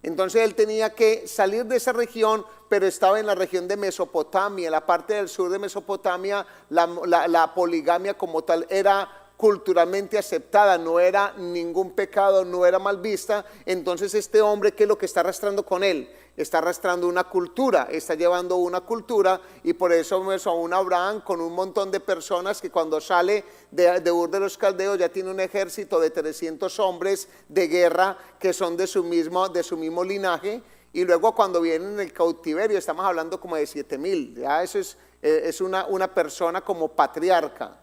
Entonces él tenía que salir de esa región, pero estaba en la región de Mesopotamia, la parte del sur de Mesopotamia. La poligamia como tal era culturalmente aceptada, no era ningún pecado, no era mal vista. Entonces este hombre, ¿qué es lo que está arrastrando con él? Está arrastrando una cultura, está llevando una cultura, y por eso vemos a un Abraham con un montón de personas que cuando sale de Ur de los Caldeos ya tiene un ejército de 300 hombres de guerra que son de su mismo linaje, y luego cuando vienen en el cautiverio estamos hablando como de 7,000, ya eso es una persona como patriarca,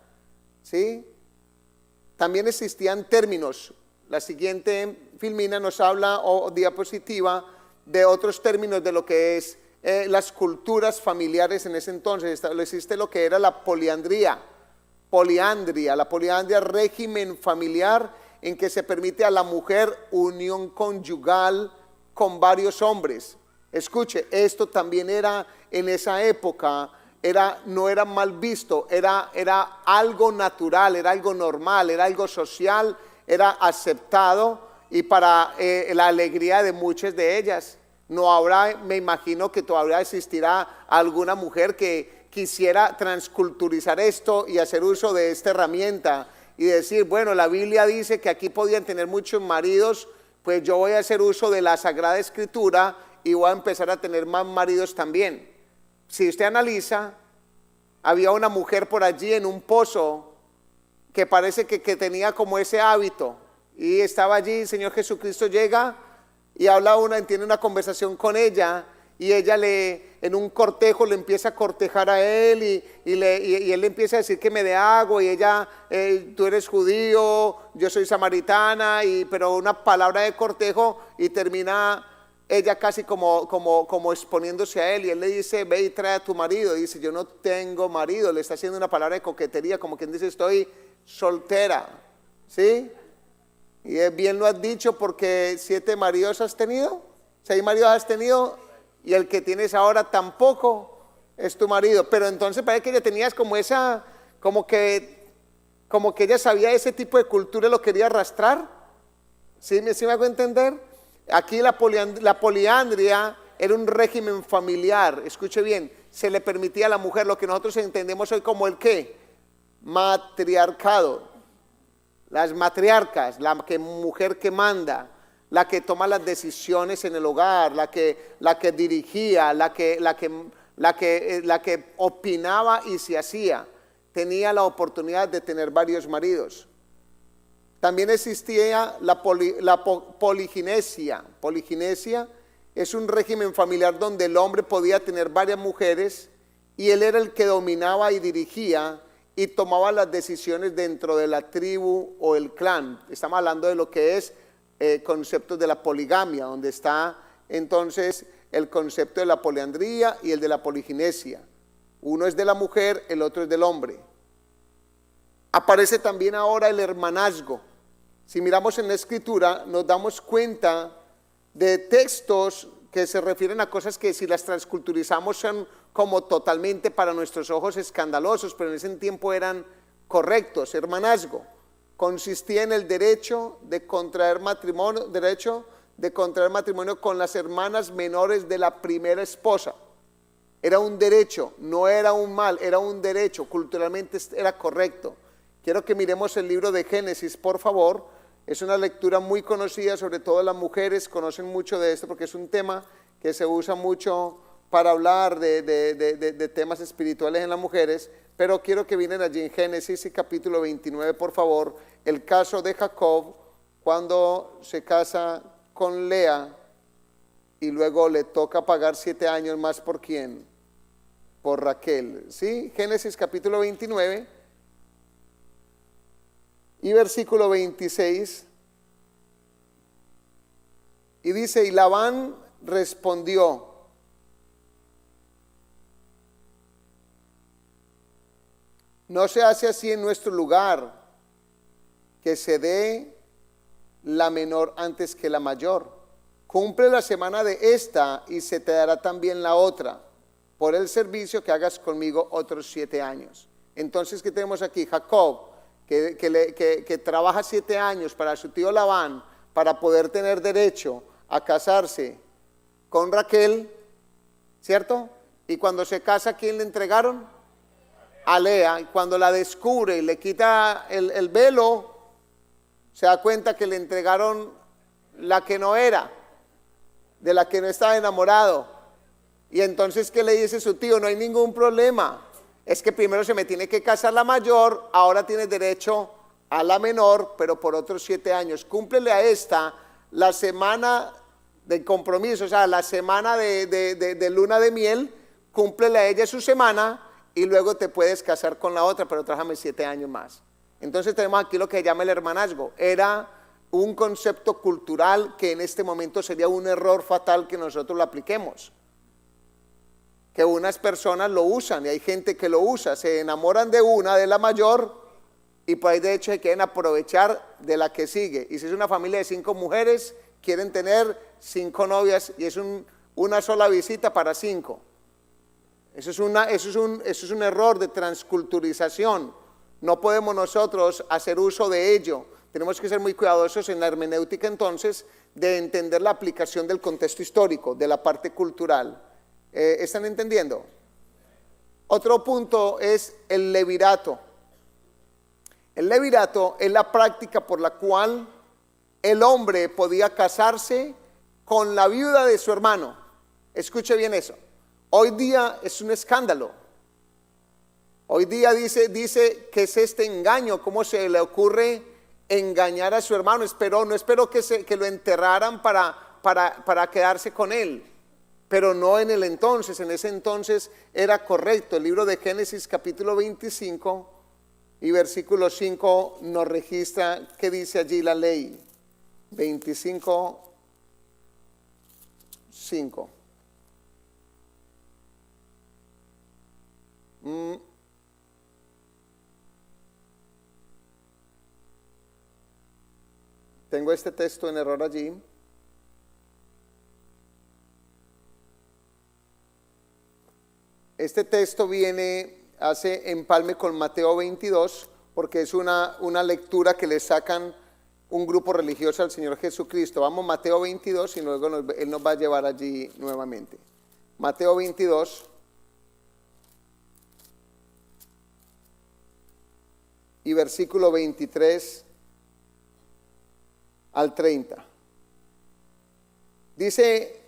¿sí? También existían términos. La siguiente filmina nos habla, o diapositiva, de otros términos de lo que es las culturas familiares en ese entonces. Existe lo que era la poliandría, régimen familiar en que se permite a la mujer unión conyugal con varios hombres. Escuche, esto también era en esa época, no era mal visto, era algo natural, era algo normal, era algo social, era aceptado, y para la alegría de muchas de ellas. No habrá, me imagino que todavía existirá alguna mujer que quisiera transculturizar esto y hacer uso de esta herramienta y decir, bueno, la Biblia dice que aquí podían tener muchos maridos, pues yo voy a hacer uso de la Sagrada Escritura y voy a empezar a tener más maridos también. Si usted analiza, había una mujer por allí en un pozo que parece que tenía como ese hábito, y estaba allí. El Señor Jesucristo llega y tiene una conversación con ella, y ella en un cortejo le empieza a cortejar a él, y él le empieza a decir que me dé agua, y ella, tú eres judío, yo soy samaritana, pero una palabra de cortejo, y termina ella casi como exponiéndose a él, y él le dice, ve y trae a tu marido. Y dice, yo no tengo marido. Le está haciendo una palabra de coquetería, como quien dice, estoy soltera, ¿sí? Y bien lo has dicho, porque 7 maridos has tenido, 6 maridos has tenido, y el que tienes ahora tampoco es tu marido. Pero entonces parece que ella tenías como que ella sabía ese tipo de cultura, lo quería arrastrar. ¿Sí me hago entender? Aquí la poliandria era un régimen familiar. Escuche bien, se le permitía a la mujer lo que nosotros entendemos hoy como el ¿qué? Matriarcado. Las matriarcas, mujer que manda, la que toma las decisiones en el hogar, la que dirigía, la que opinaba y se hacía, tenía la oportunidad de tener varios maridos. También existía la poliginesia. Poliginesia es un régimen familiar donde el hombre podía tener varias mujeres, y él era el que dominaba y dirigía y tomaba las decisiones dentro de la tribu o el clan. Estamos hablando de lo que es conceptos de la poligamia, donde está entonces el concepto de la poliandría y el de la poliginesia. Uno es de la mujer, el otro es del hombre. Aparece también ahora el hermanazgo. Si miramos en la Escritura, nos damos cuenta de textos que se refieren a cosas que, si las transculturizamos, son como totalmente para nuestros ojos escandalosos, pero en ese tiempo eran correctos. Hermanazgo consistía en el derecho de contraer matrimonio con las hermanas menores de la primera esposa. Era un derecho, no era un mal, era un derecho, culturalmente era correcto. Quiero que miremos el libro de Génesis, por favor. Es una lectura muy conocida, sobre todo las mujeres conocen mucho de esto, porque es un tema que se usa mucho para hablar de temas espirituales en las mujeres. Pero quiero que miren allí en Génesis y capítulo 29, por favor, el caso de Jacob cuando se casa con Lea y luego le toca pagar 7 años más. ¿Por quién? Por Raquel. ¿Sí? Génesis capítulo 29 y versículo 26. Y dice, y Labán respondió: no se hace así en nuestro lugar, que se dé la menor antes que la mayor. Cumple la semana de esta y se te dará también la otra, por el servicio que hagas conmigo otros 7 años. Entonces, ¿qué tenemos aquí? Jacob, que trabaja 7 años para su tío Labán, para poder tener derecho a casarse con Raquel, ¿cierto? Y cuando se casa, ¿a quién le entregaron? A Lea. Y cuando la descubre y le quita el velo, se da cuenta que le entregaron la que no era, de la que no estaba enamorado. Y entonces, ¿qué le dice su tío? No hay ningún problema. Es que primero se me tiene que casar la mayor, ahora tienes derecho a la menor, pero por otros 7 años. Cúmplele a esta la semana de compromiso, o sea, la semana de luna de miel, cúmplele a ella su semana y luego te puedes casar con la otra, pero trájame 7 años más. Entonces tenemos aquí lo que se llama el hermanazgo. Era un concepto cultural que en este momento sería un error fatal que nosotros lo apliquemos. Que unas personas lo usan y hay gente que lo usa, se enamoran de una, de la mayor, y por ahí de hecho se quieren aprovechar de la que sigue. Y si es una familia de 5 mujeres, quieren tener 5 novias y es una sola visita para 5. Eso es un error de transculturización. No podemos nosotros hacer uso de ello. Tenemos que ser muy cuidadosos en la hermenéutica entonces de entender la aplicación del contexto histórico, de la parte cultural. ¿Están entendiendo? Otro punto es el levirato. El levirato es la práctica por la cual el hombre podía casarse con la viuda de su hermano. Escuche bien eso. Hoy día es un escándalo. Hoy día dice que es este engaño. ¿Cómo se le ocurre engañar a su hermano? No esperó que lo enterraran para quedarse con él. Pero no en ese entonces era correcto. El libro de Génesis capítulo 25 y versículo 5 nos registra qué dice allí la ley. 25, 5. Tengo este texto en error allí. Este texto hace empalme con Mateo 22, porque es una lectura que le sacan un grupo religioso al Señor Jesucristo. Vamos Mateo 22 y luego Él nos va a llevar allí nuevamente. Mateo 22 y versículo 23 al 30. Dice,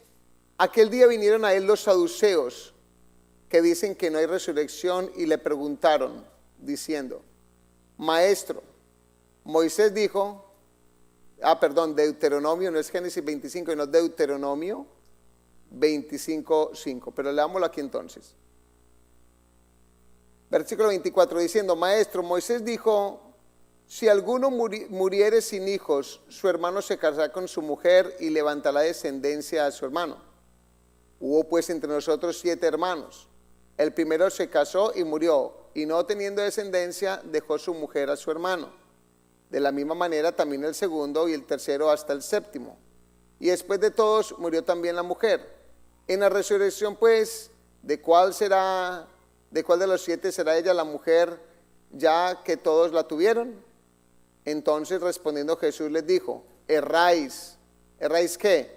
aquel día vinieron a Él los saduceos, que dicen que no hay resurrección, y le preguntaron, diciendo, Maestro, Moisés dijo, Deuteronomio, no es Génesis 25, sino Deuteronomio 25, 5, pero leámoslo aquí entonces. Versículo 24, diciendo, Maestro, Moisés dijo, si alguno muriere sin hijos, su hermano se casará con su mujer y levantará descendencia a su hermano. Hubo pues entre nosotros 7 hermanos. El primero se casó y murió, y no teniendo descendencia, dejó su mujer a su hermano. De la misma manera también el segundo y el tercero hasta el séptimo. Y después de todos murió también la mujer. En la resurrección, pues, ¿de cuál de los 7 será ella la mujer, ya que todos la tuvieron? Entonces respondiendo Jesús les dijo, erráis. ¿Erráis qué?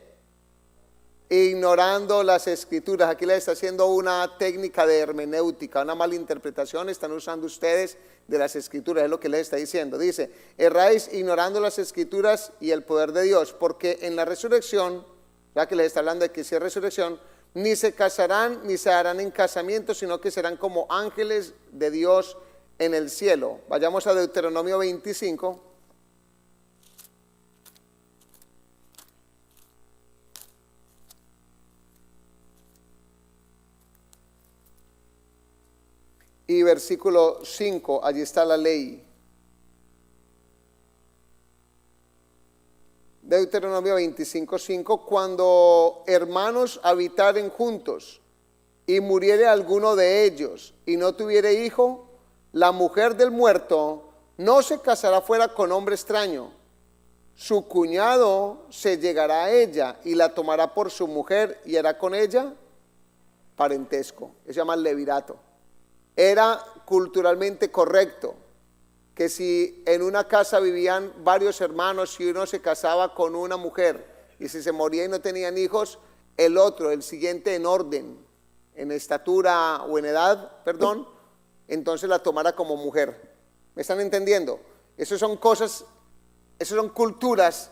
Ignorando las escrituras. Aquí les está haciendo una técnica de hermenéutica, una mala interpretación están usando ustedes de las escrituras, es lo que les está diciendo. Dice, erráis ignorando las escrituras y el poder de Dios, porque en la resurrección, ya que les está hablando de que si es resurrección, ni se casarán ni se harán en casamiento, sino que serán como ángeles de Dios en el cielo. Vayamos a Deuteronomio 25. Y versículo 5, allí está la ley. Deuteronomio 25, 5, cuando hermanos habitaren juntos y muriere alguno de ellos y no tuviere hijo, la mujer del muerto no se casará fuera con hombre extraño. Su cuñado se llegará a ella y la tomará por su mujer y hará con ella parentesco. Eso se llama levirato. Era culturalmente correcto que si en una casa vivían varios hermanos y uno se casaba con una mujer y si se moría y no tenían hijos, el otro, el siguiente en orden, en estatura o en edad, perdón, entonces la tomara como mujer. ¿Me están entendiendo? Esas son cosas, esas son culturas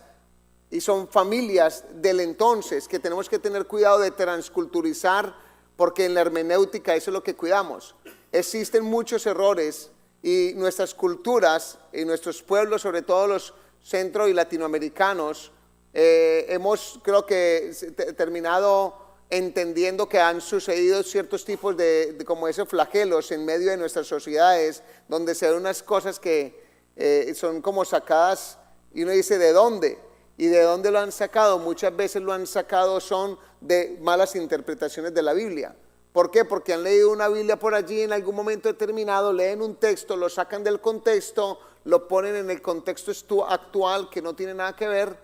y son familias del entonces que tenemos que tener cuidado de transculturizar, porque en la hermenéutica eso es lo que cuidamos. Existen muchos errores y nuestras culturas y nuestros pueblos, sobre todo los centro y latinoamericanos, hemos, creo que, terminado entendiendo que han sucedido ciertos tipos de como esos flagelos en medio de nuestras sociedades, donde se ven unas cosas que son como sacadas y uno dice, ¿de dónde? ¿Y de dónde lo han sacado? Muchas veces lo han sacado son de malas interpretaciones de la Biblia. ¿Por qué? Porque han leído una Biblia por allí en algún momento determinado, leen un texto, lo sacan del contexto, lo ponen en el contexto actual que no tiene nada que ver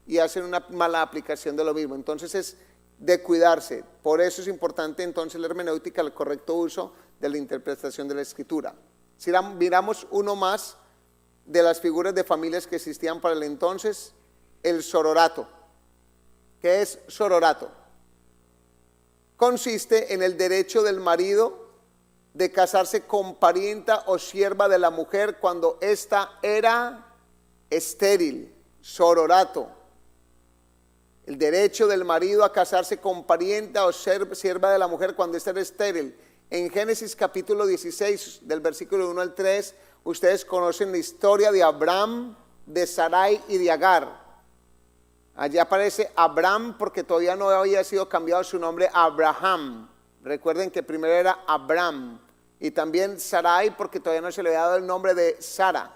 y hacen una mala aplicación de lo mismo. Entonces es de cuidarse. Por eso es importante entonces la hermenéutica, el correcto uso de la interpretación de la Escritura. Si miramos uno más de las figuras de familias que existían para el entonces, el sororato. ¿Qué es sororato? Consiste en el derecho del marido de casarse con parienta o sierva de la mujer cuando ésta era estéril. Sororato. El derecho del marido a casarse con parienta o sierva de la mujer cuando ésta era estéril. En Génesis capítulo 16, del versículo 1 al 3, ustedes conocen la historia de Abraham, de Sarai y de Agar. Allí aparece Abraham porque todavía no había sido cambiado su nombre a Abraham. Recuerden que primero era Abraham. Y también Sarai porque todavía no se le había dado el nombre de Sara.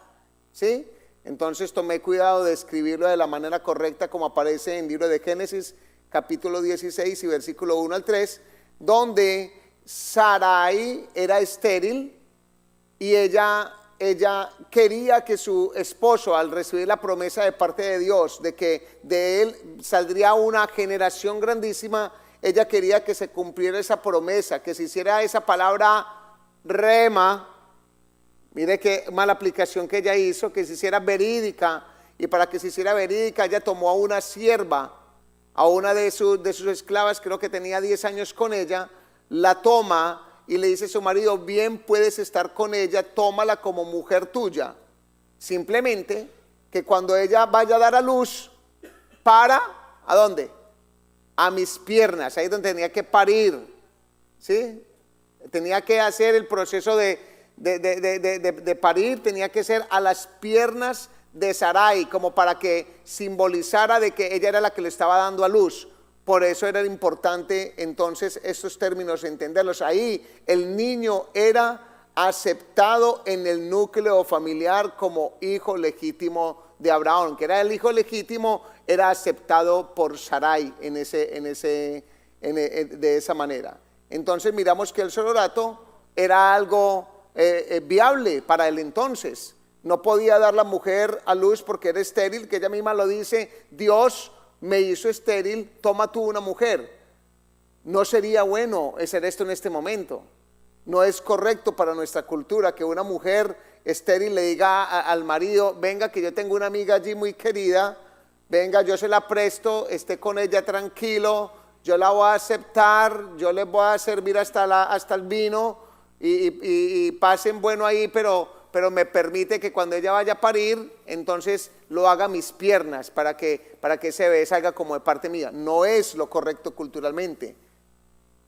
¿Sí? Entonces tomé cuidado de escribirlo de la manera correcta como aparece en el libro de Génesis capítulo 16 y versículo 1 al 3, donde Sarai era estéril y ella quería que su esposo, al recibir la promesa de parte de Dios de que de él saldría una generación grandísima, ella quería que se cumpliera esa promesa, que se hiciera esa palabra rema. Mire qué mala aplicación que ella hizo, que se hiciera verídica, y para que se hiciera verídica ella tomó a una sierva, a una de sus esclavas, creo que tenía 10 años con ella, la toma y le dice a su marido, bien puedes estar con ella, tómala como mujer tuya. Simplemente que cuando ella vaya a dar a luz, para, ¿a dónde? A mis piernas, ahí es donde tenía que parir, ¿sí? Tenía que hacer el proceso de parir, tenía que ser a las piernas de Sarai, como para que simbolizara de que ella era la que le estaba dando a luz. Por eso era importante entonces estos términos entenderlos. Ahí el niño era aceptado en el núcleo familiar como hijo legítimo de Abraham, que era el hijo legítimo, era aceptado por Sarai de esa manera. Entonces miramos que el sororato era algo viable para el entonces. No podía dar la mujer a luz porque era estéril, que ella misma lo dice, Dios me hizo estéril, toma tú una mujer. No sería bueno hacer esto en este momento. No es correcto para nuestra cultura que una mujer estéril le diga al marido, venga que yo tengo una amiga allí muy querida, venga yo se la presto, esté con ella tranquilo, yo la voy a aceptar, yo les voy a servir hasta el vino y pasen bueno ahí, pero me permite que cuando ella vaya a parir, entonces lo haga a mis piernas para que ese bebé salga como de parte mía. No es lo correcto culturalmente.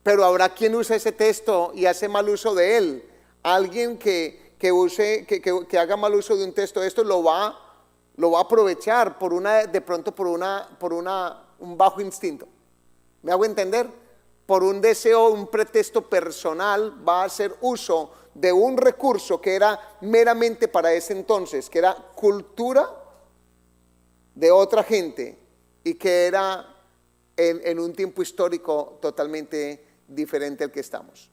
Pero habrá quien use ese texto y hace mal uso de él. Alguien que haga mal uso de un texto de esto lo va a aprovechar por un bajo instinto. ¿Me hago entender? Por un deseo, un pretexto personal, va a hacer uso de un recurso que era meramente para ese entonces, que era cultura de otra gente y que era en un tiempo histórico totalmente diferente al que estamos.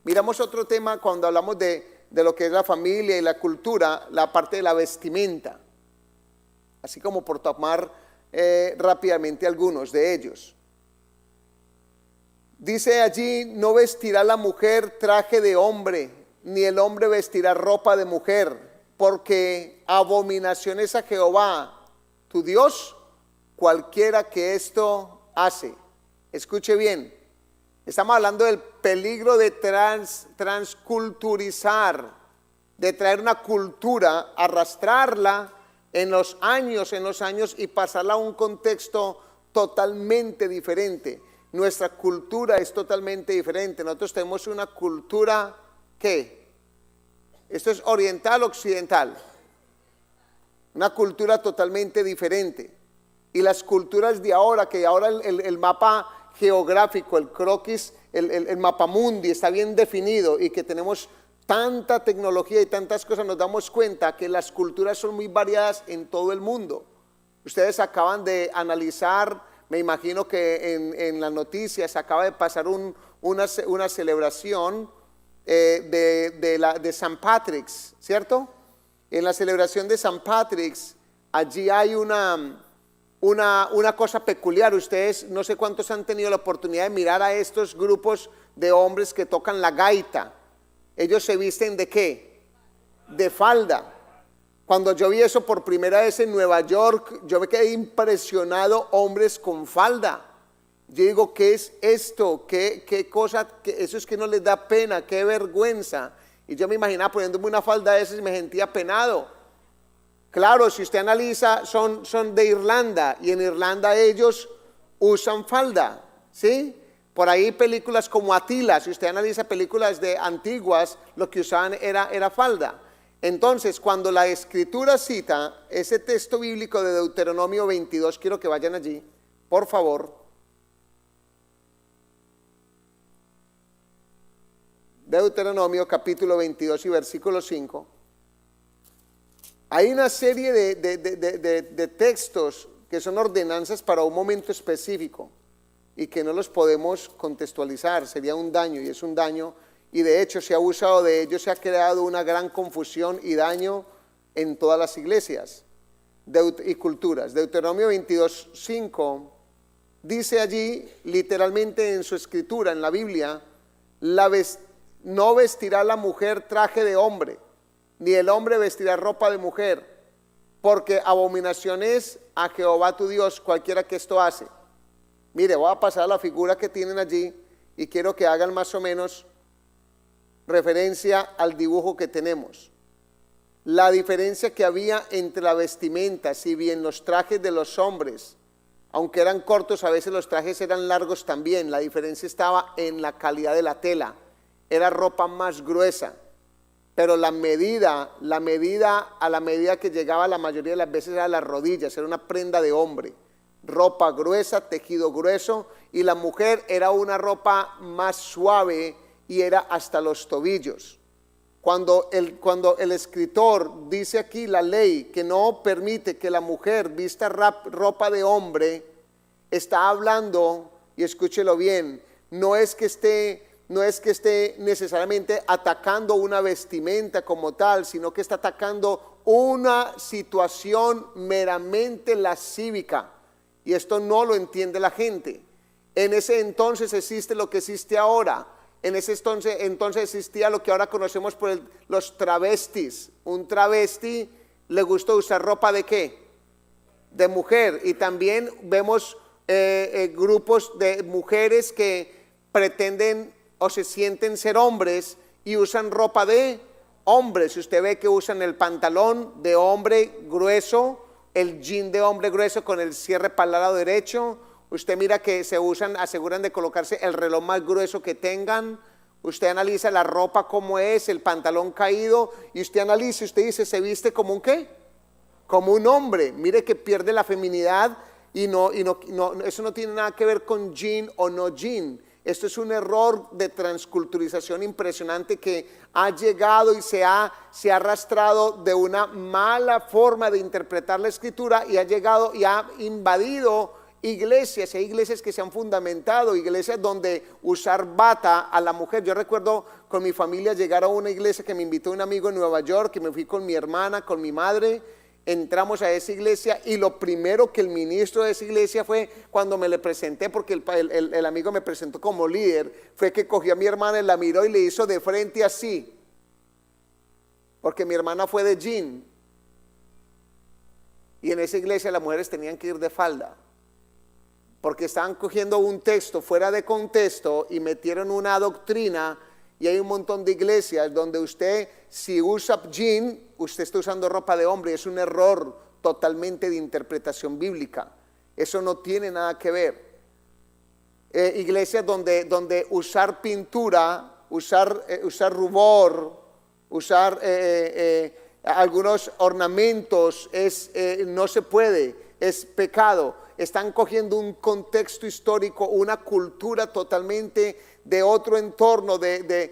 Miramos otro tema cuando hablamos de lo que es la familia y la cultura, la parte de la vestimenta, así como por tomar rápidamente algunos de ellos. Dice allí, no vestirá la mujer traje de hombre, ni el hombre vestirá ropa de mujer, porque abominación es a Jehová, tu Dios, cualquiera que esto hace. Escuche bien, estamos hablando del peligro de transculturizar, de traer una cultura, arrastrarla en los años y pasarla a un contexto totalmente diferente. Nuestra cultura es totalmente diferente. Nosotros tenemos una cultura, ¿qué? ¿Esto es oriental o occidental? Una cultura totalmente diferente. Y las culturas de ahora, que ahora el mapa geográfico, el croquis, el mapamundi está bien definido y que tenemos tanta tecnología y tantas cosas, nos damos cuenta que las culturas son muy variadas en todo el mundo. Ustedes acaban de analizar, me imagino que en las noticias acaba de pasar una celebración de St. Patrick's, ¿cierto? En la celebración de St. Patrick's, allí hay una cosa peculiar. Ustedes, no sé cuántos han tenido la oportunidad de mirar a estos grupos de hombres que tocan la gaita. Ellos se visten ¿de qué? De falda. Cuando yo vi eso por primera vez en Nueva York, yo me quedé impresionado, hombres con falda. Yo digo, ¿qué es esto? ¿Qué cosa? Eso es que no les da pena, qué vergüenza. Y yo me imaginaba poniéndome una falda de esas y me sentía penado. Claro, si usted analiza, son de Irlanda, y en Irlanda ellos usan falda, ¿sí? Por ahí películas como Atila, si usted analiza películas de antiguas, lo que usaban era falda. Entonces, cuando la Escritura cita ese texto bíblico de Deuteronomio 22, quiero que vayan allí, por favor. Deuteronomio capítulo 22 y versículo 5. Hay una serie de textos que son ordenanzas para un momento específico y que no los podemos contextualizar, sería un daño, y es un daño, y de hecho se ha abusado de ello, se ha creado una gran confusión y daño en todas las iglesias y culturas. Deuteronomio 22, 5 dice allí, literalmente en su escritura, en la Biblia, no vestirá la mujer traje de hombre, ni el hombre vestirá ropa de mujer, porque abominación es a Jehová tu Dios cualquiera que esto hace. Mire, voy a pasar a la figura que tienen allí y quiero que hagan más o menos referencia al dibujo que tenemos. La diferencia que había entre la vestimenta, si bien los trajes de los hombres, aunque eran cortos, a veces los trajes eran largos también, la diferencia estaba en la calidad de la tela, era ropa más gruesa, pero la medida a la medida que llegaba la mayoría de las veces era las rodillas, era una prenda de hombre, ropa gruesa, tejido grueso, y la mujer era una ropa más suave y era hasta los tobillos. Cuando el escritor dice aquí la ley que no permite que la mujer vista ropa de hombre, está hablando, y escúchelo bien, no es que esté necesariamente atacando una vestimenta como tal, sino que está atacando una situación meramente lascívica, y esto no lo entiende la gente. En ese entonces existe lo que existe ahora. En ese entonces existía lo que ahora conocemos por los travestis. Un travesti le gusta usar ropa ¿de qué? De mujer. Y también vemos grupos de mujeres que pretenden o se sienten ser hombres y usan ropa de hombres. Usted ve que usan el pantalón de hombre grueso, el jean de hombre grueso con el cierre para el lado derecho. Usted mira que aseguran de colocarse el reloj más grueso que tengan. Usted analiza la ropa como es, el pantalón caído, y usted analiza, usted dice, ¿se viste como un qué? Como un hombre. Mire que pierde la feminidad y eso no tiene nada que ver con jean o no jean. Esto es un error de transculturización impresionante que ha llegado y se ha arrastrado de una mala forma de interpretar la escritura y ha llegado y ha invadido iglesias. Hay iglesias que se han fundamentado, iglesias donde usar bata a la mujer. Yo recuerdo con mi familia llegar a una iglesia que me invitó un amigo en Nueva York, que me fui con mi hermana, con mi madre. Entramos a esa iglesia y lo primero que el ministro de esa iglesia fue, cuando me le presenté, porque el amigo me presentó como líder, fue que cogió a mi hermana y la miró y le hizo de frente así, porque mi hermana fue de jean, y en esa iglesia las mujeres tenían que ir de falda. porque estaban cogiendo un texto fuera de contexto y metieron una doctrina. Y hay un montón de iglesias donde usted, si usa jean, usted está usando ropa de hombre. Es un error totalmente de interpretación bíblica. Eso no tiene nada que ver. Iglesias donde usar pintura, usar rubor, usar algunos ornamentos no se puede, es pecado. Están cogiendo un contexto histórico, una cultura totalmente de otro entorno, de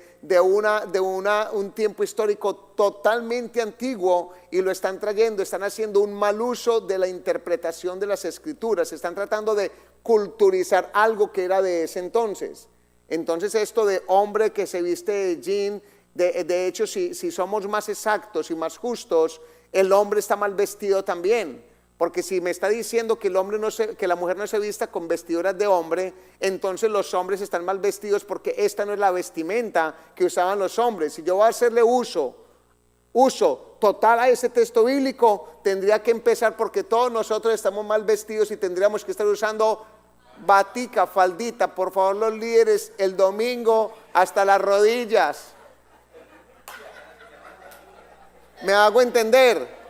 un tiempo histórico totalmente antiguo, y lo están trayendo. Están haciendo un mal uso de la interpretación de las escrituras. Están tratando de culturizar algo que era de ese entonces. Entonces esto de hombre que se viste de jean, de hecho si somos más exactos y más justos, el hombre está mal vestido también. Porque si me está diciendo que que la mujer no se vista con vestiduras de hombre, entonces los hombres están mal vestidos, porque esta no es la vestimenta que usaban los hombres. Si yo voy a hacerle uso total a ese texto bíblico, tendría que empezar porque todos nosotros estamos mal vestidos y tendríamos que estar usando batica, faldita. Por favor, los líderes, el domingo hasta las rodillas. ¿Me hago entender?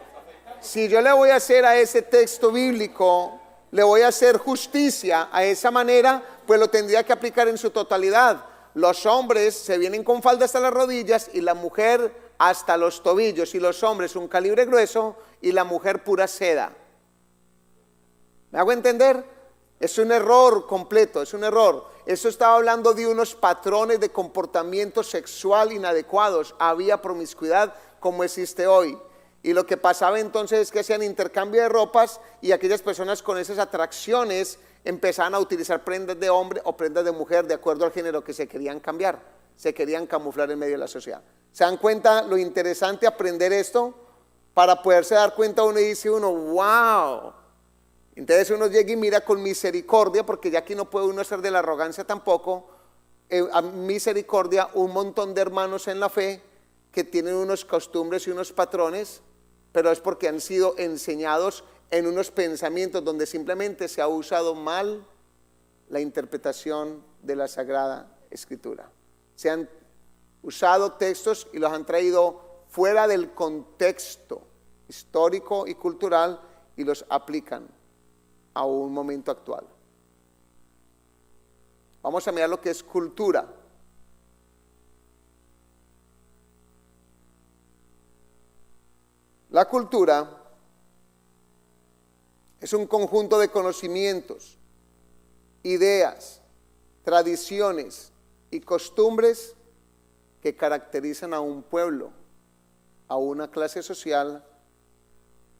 Si yo le voy a hacer a ese texto bíblico, le voy a hacer justicia a esa manera, pues lo tendría que aplicar en su totalidad. Los hombres se vienen con falda hasta las rodillas y la mujer hasta los tobillos, y los hombres un calibre grueso y la mujer pura seda. ¿Me hago entender? Es un error completo, es un error. Eso estaba hablando de unos patrones de comportamiento sexual inadecuados. Había promiscuidad como existe hoy. Y lo que pasaba entonces es que hacían intercambio de ropas, y aquellas personas con esas atracciones empezaban a utilizar prendas de hombre o prendas de mujer de acuerdo al género que se querían cambiar, se querían camuflar en medio de la sociedad. ¿Se dan cuenta lo interesante aprender esto? Para poderse dar cuenta uno, y dice uno, wow. Entonces uno llega y mira con misericordia, porque ya aquí no puede uno ser de la arrogancia tampoco, a misericordia, un montón de hermanos en la fe que tienen unos costumbres y unos patrones, pero es porque han sido enseñados en unos pensamientos donde simplemente se ha usado mal la interpretación de la Sagrada Escritura. Se han usado textos y los han traído fuera del contexto histórico y cultural y los aplican a un momento actual. Vamos a mirar lo que es cultura. La cultura es un conjunto de conocimientos, ideas, tradiciones y costumbres que caracterizan a un pueblo, a una clase social,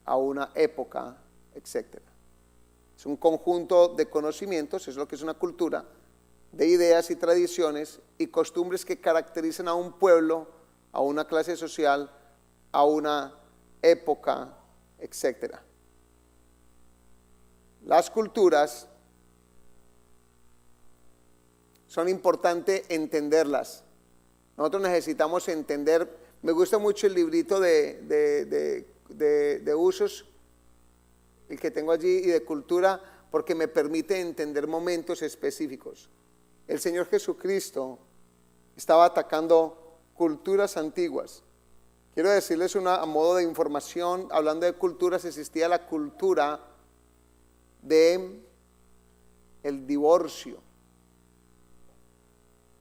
a una época, etc. Es un conjunto de conocimientos, es lo que es una cultura, de ideas y tradiciones y costumbres que caracterizan a un pueblo, a una clase social, a una época, etc. Las culturas son importantes entenderlas. Nosotros necesitamos entender. Me gusta mucho el librito de usos, el que tengo allí, y de cultura, porque me permite entender momentos específicos. El Señor Jesucristo estaba atacando culturas antiguas. Quiero decirles a modo de información, hablando de culturas, existía la cultura de el divorcio,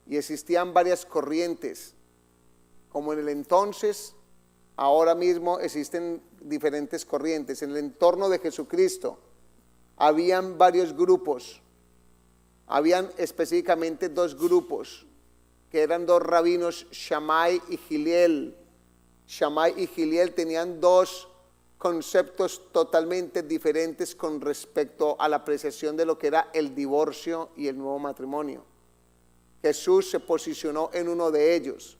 y existían varias corrientes. Como en el entonces, ahora mismo existen diferentes corrientes. En el entorno de Jesucristo habían varios grupos. Habían específicamente dos grupos, que eran dos rabinos, Shammai y Giliel. Shammai y Giliel tenían dos conceptos totalmente diferentes con respecto a la apreciación de lo que era el divorcio y el nuevo matrimonio. Jesús se posicionó en uno de ellos,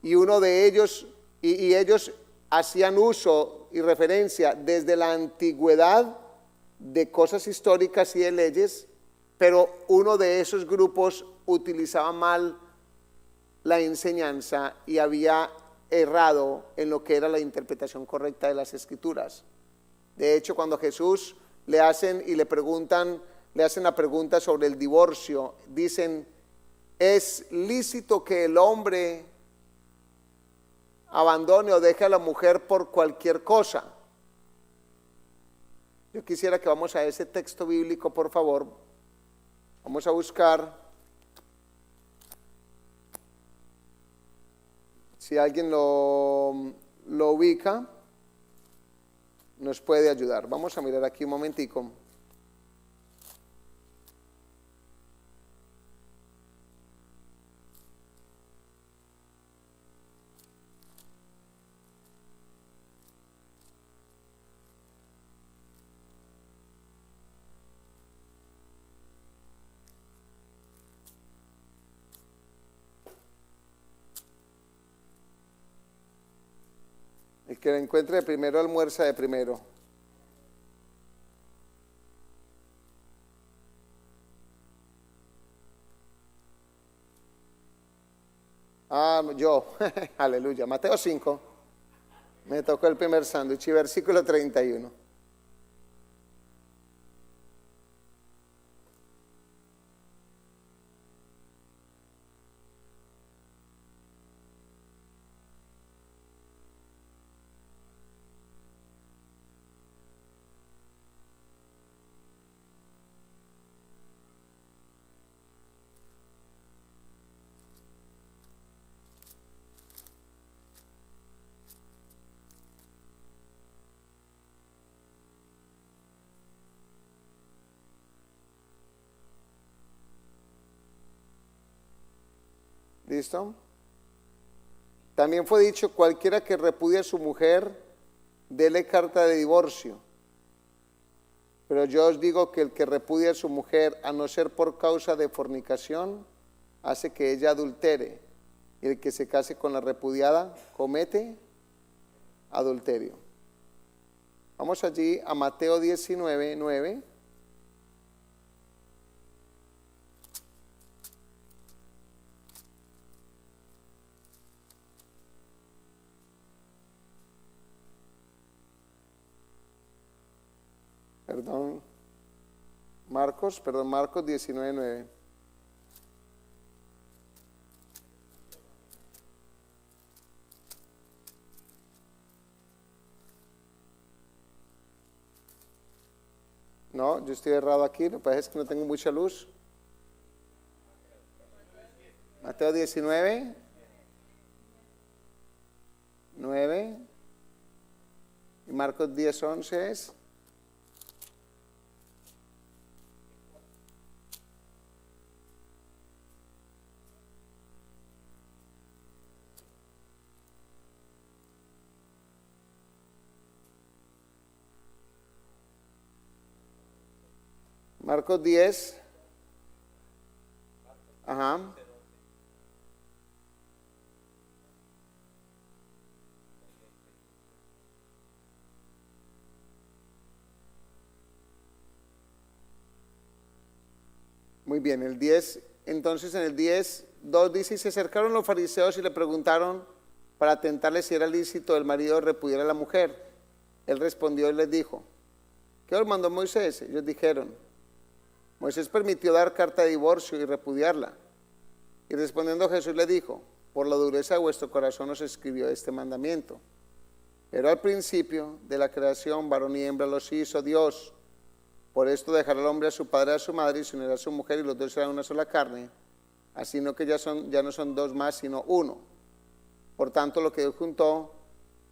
y uno de ellos, y ellos hacían uso y referencia desde la antigüedad de cosas históricas y de leyes, pero uno de esos grupos utilizaba mal la enseñanza y había errado en lo que era la interpretación correcta de las Escrituras. De hecho, cuando Jesús le hacen y le preguntan le hacen la pregunta sobre el divorcio, dicen, ¿es lícito que el hombre abandone o deje a la mujer por cualquier cosa? Yo quisiera que vamos a ese texto bíblico, por favor. Vamos a buscar. Si alguien lo ubica, nos puede ayudar. Vamos a mirar aquí un momentico. El que la encuentre de primero almuerza de primero. Yo, aleluya. Mateo 5, me tocó el primer sándwich, versículo 31. ¿Listo? También fue dicho, cualquiera que repudie a su mujer, dele carta de divorcio. Pero yo os digo que el que repudia a su mujer, a no ser por causa de fornicación, hace que ella adultere. Y el que se case con la repudiada, comete adulterio. Vamos allí a Mateo 19, 9. Marcos 19, 9. No, yo estoy errado aquí, lo que pasa es que no tengo mucha luz. Mateo 19, 9. Y Marcos 10, 11 es. Marcos 10. Ajá. Muy bien, el 10. Entonces en el 10, 2 dice, y se acercaron los fariseos y le preguntaron para tentarle si era lícito el marido repudiar a la mujer. Él respondió y les dijo, ¿qué os mandó Moisés? Ellos dijeron, Moisés permitió dar carta de divorcio y repudiarla. Y respondiendo Jesús le dijo, por la dureza de vuestro corazón os escribió este mandamiento. Pero al principio de la creación, varón y hembra los hizo Dios. Por esto dejará el hombre a su padre y a su madre y se unirá a su mujer y los dos serán una sola carne. Así no que ya no son dos más, sino uno. Por tanto, lo que Dios juntó,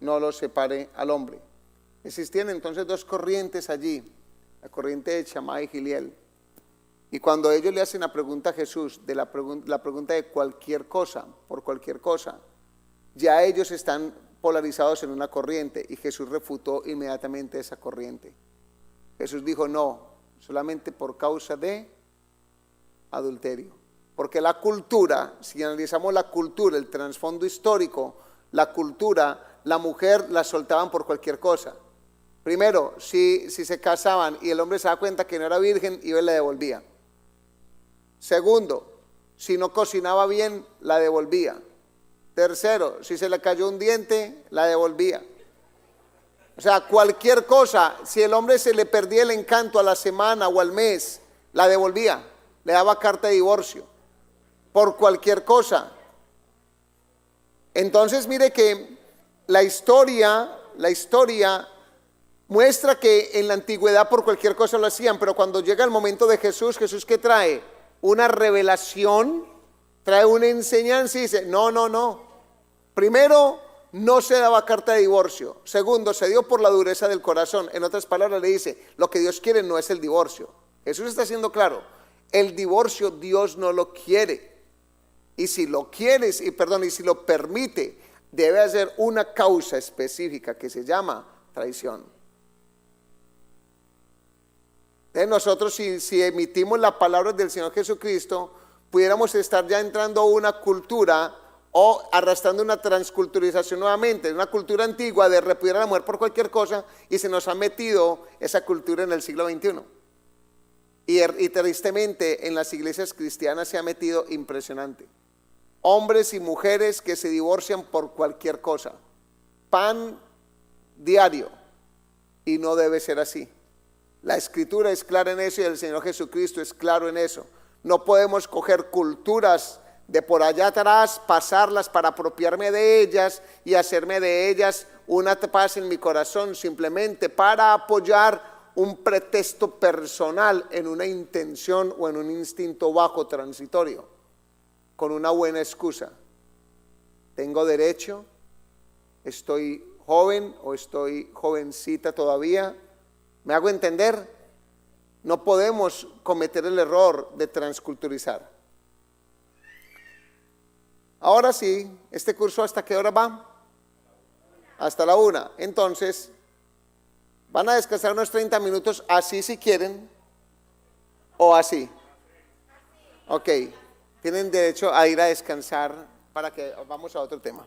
no lo separe al hombre. Existían entonces dos corrientes allí, la corriente de Shammá y Giliel. Y cuando ellos le hacen la pregunta a Jesús, la pregunta de cualquier cosa, por cualquier cosa, ya ellos están polarizados en una corriente y Jesús refutó inmediatamente esa corriente. Jesús dijo, no, solamente por causa de adulterio. Porque la cultura, si analizamos la cultura, el trasfondo histórico, la cultura, la mujer la soltaban por cualquier cosa. Primero, si se casaban y el hombre se da cuenta que no era virgen, iba y la devolvía. Segundo, si no cocinaba bien, la devolvía. Tercero, si se le cayó un diente, la devolvía. O sea, cualquier cosa, si el hombre se le perdía el encanto a la semana o al mes, la devolvía, le daba carta de divorcio por cualquier cosa. Entonces mire que la historia muestra que en la antigüedad por cualquier cosa lo hacían, pero cuando llega el momento de Jesús, ¿Jesús qué trae? Una revelación, trae una enseñanza y dice, no. Primero, no se daba carta de divorcio. Segundo, se dio por la dureza del corazón. En otras palabras le dice, lo que Dios quiere no es el divorcio. Jesús está siendo claro, el divorcio Dios no lo quiere. Y si lo quieres, y si lo permite, debe haber una causa específica que se llama traición. Nosotros si emitimos las palabras del Señor Jesucristo, pudiéramos estar ya entrando a una cultura o arrastrando una transculturización nuevamente, una cultura antigua de repudiar a la mujer por cualquier cosa, y se nos ha metido esa cultura en el siglo XXI. Y tristemente en las iglesias cristianas se ha metido impresionante. Hombres y mujeres que se divorcian por cualquier cosa, pan diario, y no debe ser así. La escritura es clara en eso y el Señor Jesucristo es claro en eso. No podemos coger culturas de por allá atrás, pasarlas para apropiarme de ellas y hacerme de ellas una paz en mi corazón, simplemente para apoyar un pretexto personal en una intención o en un instinto bajo transitorio, con una buena excusa. Tengo derecho, estoy joven o estoy jovencita todavía. ¿Me hago entender? No podemos cometer el error de transculturizar. Ahora sí, este curso ¿hasta qué hora va? Hasta la 1. Entonces, van a descansar unos 30 minutos, así si quieren, o así. Ok, tienen derecho a ir a descansar para que vamos a otro tema.